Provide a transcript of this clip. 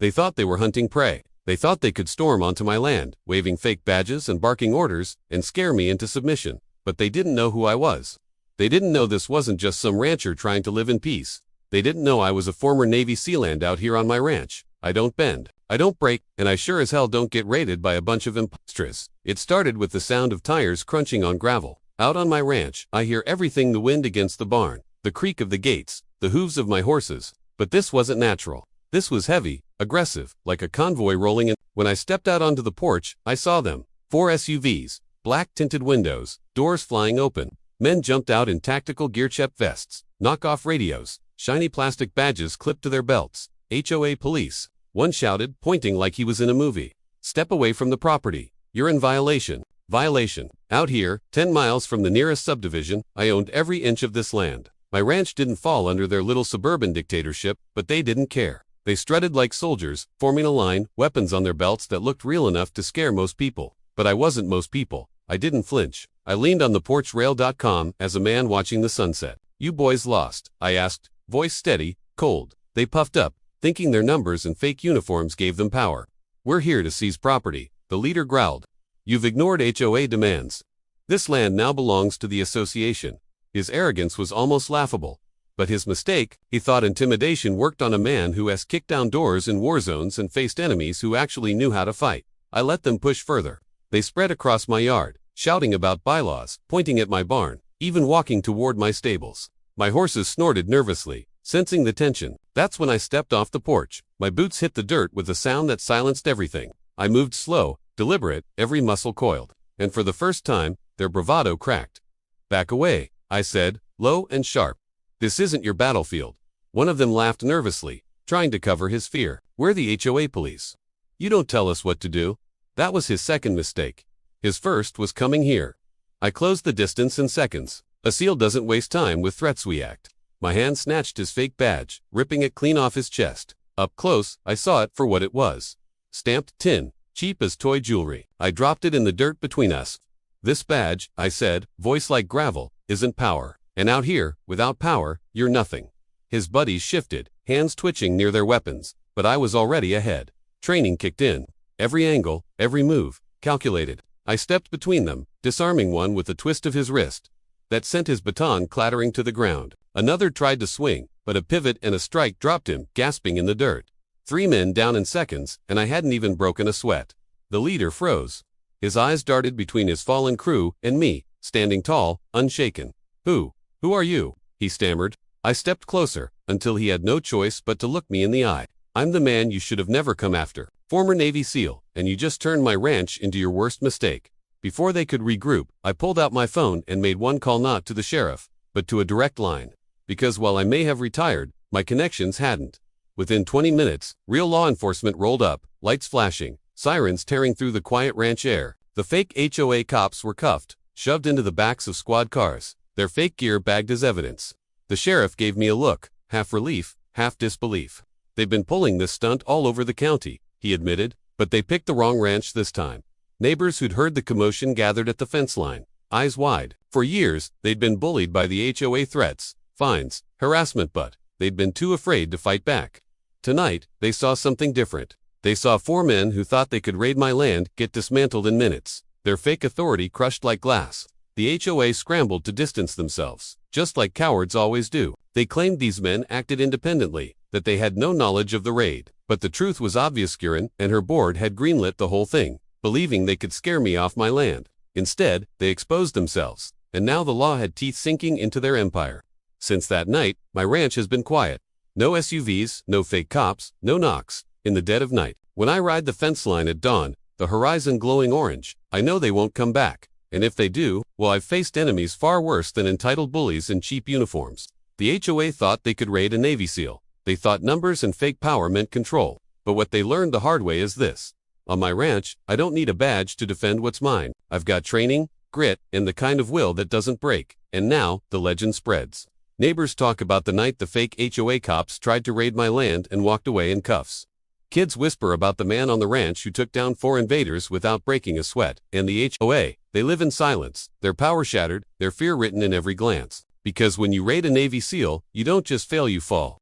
They thought they were hunting prey. They thought they could storm onto my land, waving fake badges and barking orders, and scare me into submission. But they didn't know who I was. They didn't know this wasn't just some rancher trying to live in peace. They didn't know I was a former Navy SEALand out here on my ranch. I don't bend. I don't break, and I sure as hell don't get raided by a bunch of imposters. It started with the sound of tires crunching on gravel. Out on my ranch, I hear everything: the wind against the barn, the creak of the gates, the hooves of my horses. But this wasn't natural. This was heavy, aggressive, like a convoy rolling in. When I stepped out onto the porch, I saw them. 4 SUVs, black tinted windows, doors flying open. Men jumped out in tactical gear-check vests, knockoff radios, shiny plastic badges clipped to their belts. HOA police. One shouted, pointing like he was in a movie. "Step away from the property. You're in violation." Violation. Out here, 10 miles from the nearest subdivision, I owned every inch of this land. My ranch didn't fall under their little suburban dictatorship, but they didn't care. They strutted like soldiers, forming a line, weapons on their belts that looked real enough to scare most people. But I wasn't most people. I didn't flinch. I leaned on the porch rail. Calm as a man watching the sunset. "You boys lost?" I asked, voice steady, cold. They puffed up, thinking their numbers and fake uniforms gave them power. "We're here to seize property," the leader growled. "You've ignored HOA demands. This land now belongs to the association." His arrogance was almost laughable. But his mistake: he thought intimidation worked on a man who has kicked down doors in war zones and faced enemies who actually knew how to fight. I let them push further. They spread across my yard, shouting about bylaws, pointing at my barn, even walking toward my stables. My horses snorted nervously, sensing the tension. That's when I stepped off the porch. My boots hit the dirt with a sound that silenced everything. I moved slow, deliberate, every muscle coiled. And for the first time, their bravado cracked. "Back away," I said, low and sharp. "This isn't your battlefield." One of them laughed nervously, trying to cover his fear. "We're the HOA police. You don't tell us what to do." That was his second mistake. His first was coming here. I closed the distance in seconds. A SEAL doesn't waste time with threats, we act. My hand snatched his fake badge, ripping it clean off his chest. Up close, I saw it for what it was. Stamped tin, cheap as toy jewelry. I dropped it in the dirt between us. "This badge," I said, voice like gravel, "isn't power. And out here, without power, you're nothing." His buddies shifted, hands twitching near their weapons, but I was already ahead. Training kicked in. Every angle, every move, calculated. I stepped between them, disarming one with a twist of his wrist that sent his baton clattering to the ground. Another tried to swing, but a pivot and a strike dropped him, gasping in the dirt. 3 men down in seconds, and I hadn't even broken a sweat. The leader froze. His eyes darted between his fallen crew and me, standing tall, unshaken. Who are you?" he stammered. I stepped closer, until he had no choice but to look me in the eye. "I'm the man you should have never come after. Former Navy SEAL, and you just turned my ranch into your worst mistake." Before they could regroup, I pulled out my phone and made one call, not to the sheriff, but to a direct line. Because while I may have retired, my connections hadn't. Within 20 minutes, real law enforcement rolled up, lights flashing, sirens tearing through the quiet ranch air. The fake HOA cops were cuffed, shoved into the backs of squad cars, their fake gear bagged as evidence. The sheriff gave me a look, half relief, half disbelief. "They've been pulling this stunt all over the county," he admitted, "but they picked the wrong ranch this time." Neighbors who'd heard the commotion gathered at the fence line, eyes wide. For years, they'd been bullied by the HOA: threats, fines, harassment, but they'd been too afraid to fight back. Tonight, they saw something different. They saw 4 men who thought they could raid my land get dismantled in minutes, their fake authority crushed like glass. The HOA scrambled to distance themselves, just like cowards always do. They claimed these men acted independently, that they had no knowledge of the raid. But the truth was obvious. Guerin and her board had greenlit the whole thing, believing they could scare me off my land. Instead, they exposed themselves, and now the law had teeth sinking into their empire. Since that night, my ranch has been quiet. No SUVs, no fake cops, no knocks. In the dead of night, when I ride the fence line at dawn, the horizon glowing orange, I know they won't come back. And if they do, well, I've faced enemies far worse than entitled bullies in cheap uniforms. The HOA thought they could raid a Navy SEAL. They thought numbers and fake power meant control. But what they learned the hard way is this. On my ranch, I don't need a badge to defend what's mine. I've got training, grit, and the kind of will that doesn't break. And now, the legend spreads. Neighbors talk about the night the fake HOA cops tried to raid my land and walked away in cuffs. Kids whisper about the man on the ranch who took down 4 invaders without breaking a sweat. And the HOA, they live in silence, their power shattered, their fear written in every glance. Because when you raid a Navy SEAL, you don't just fail, you fall.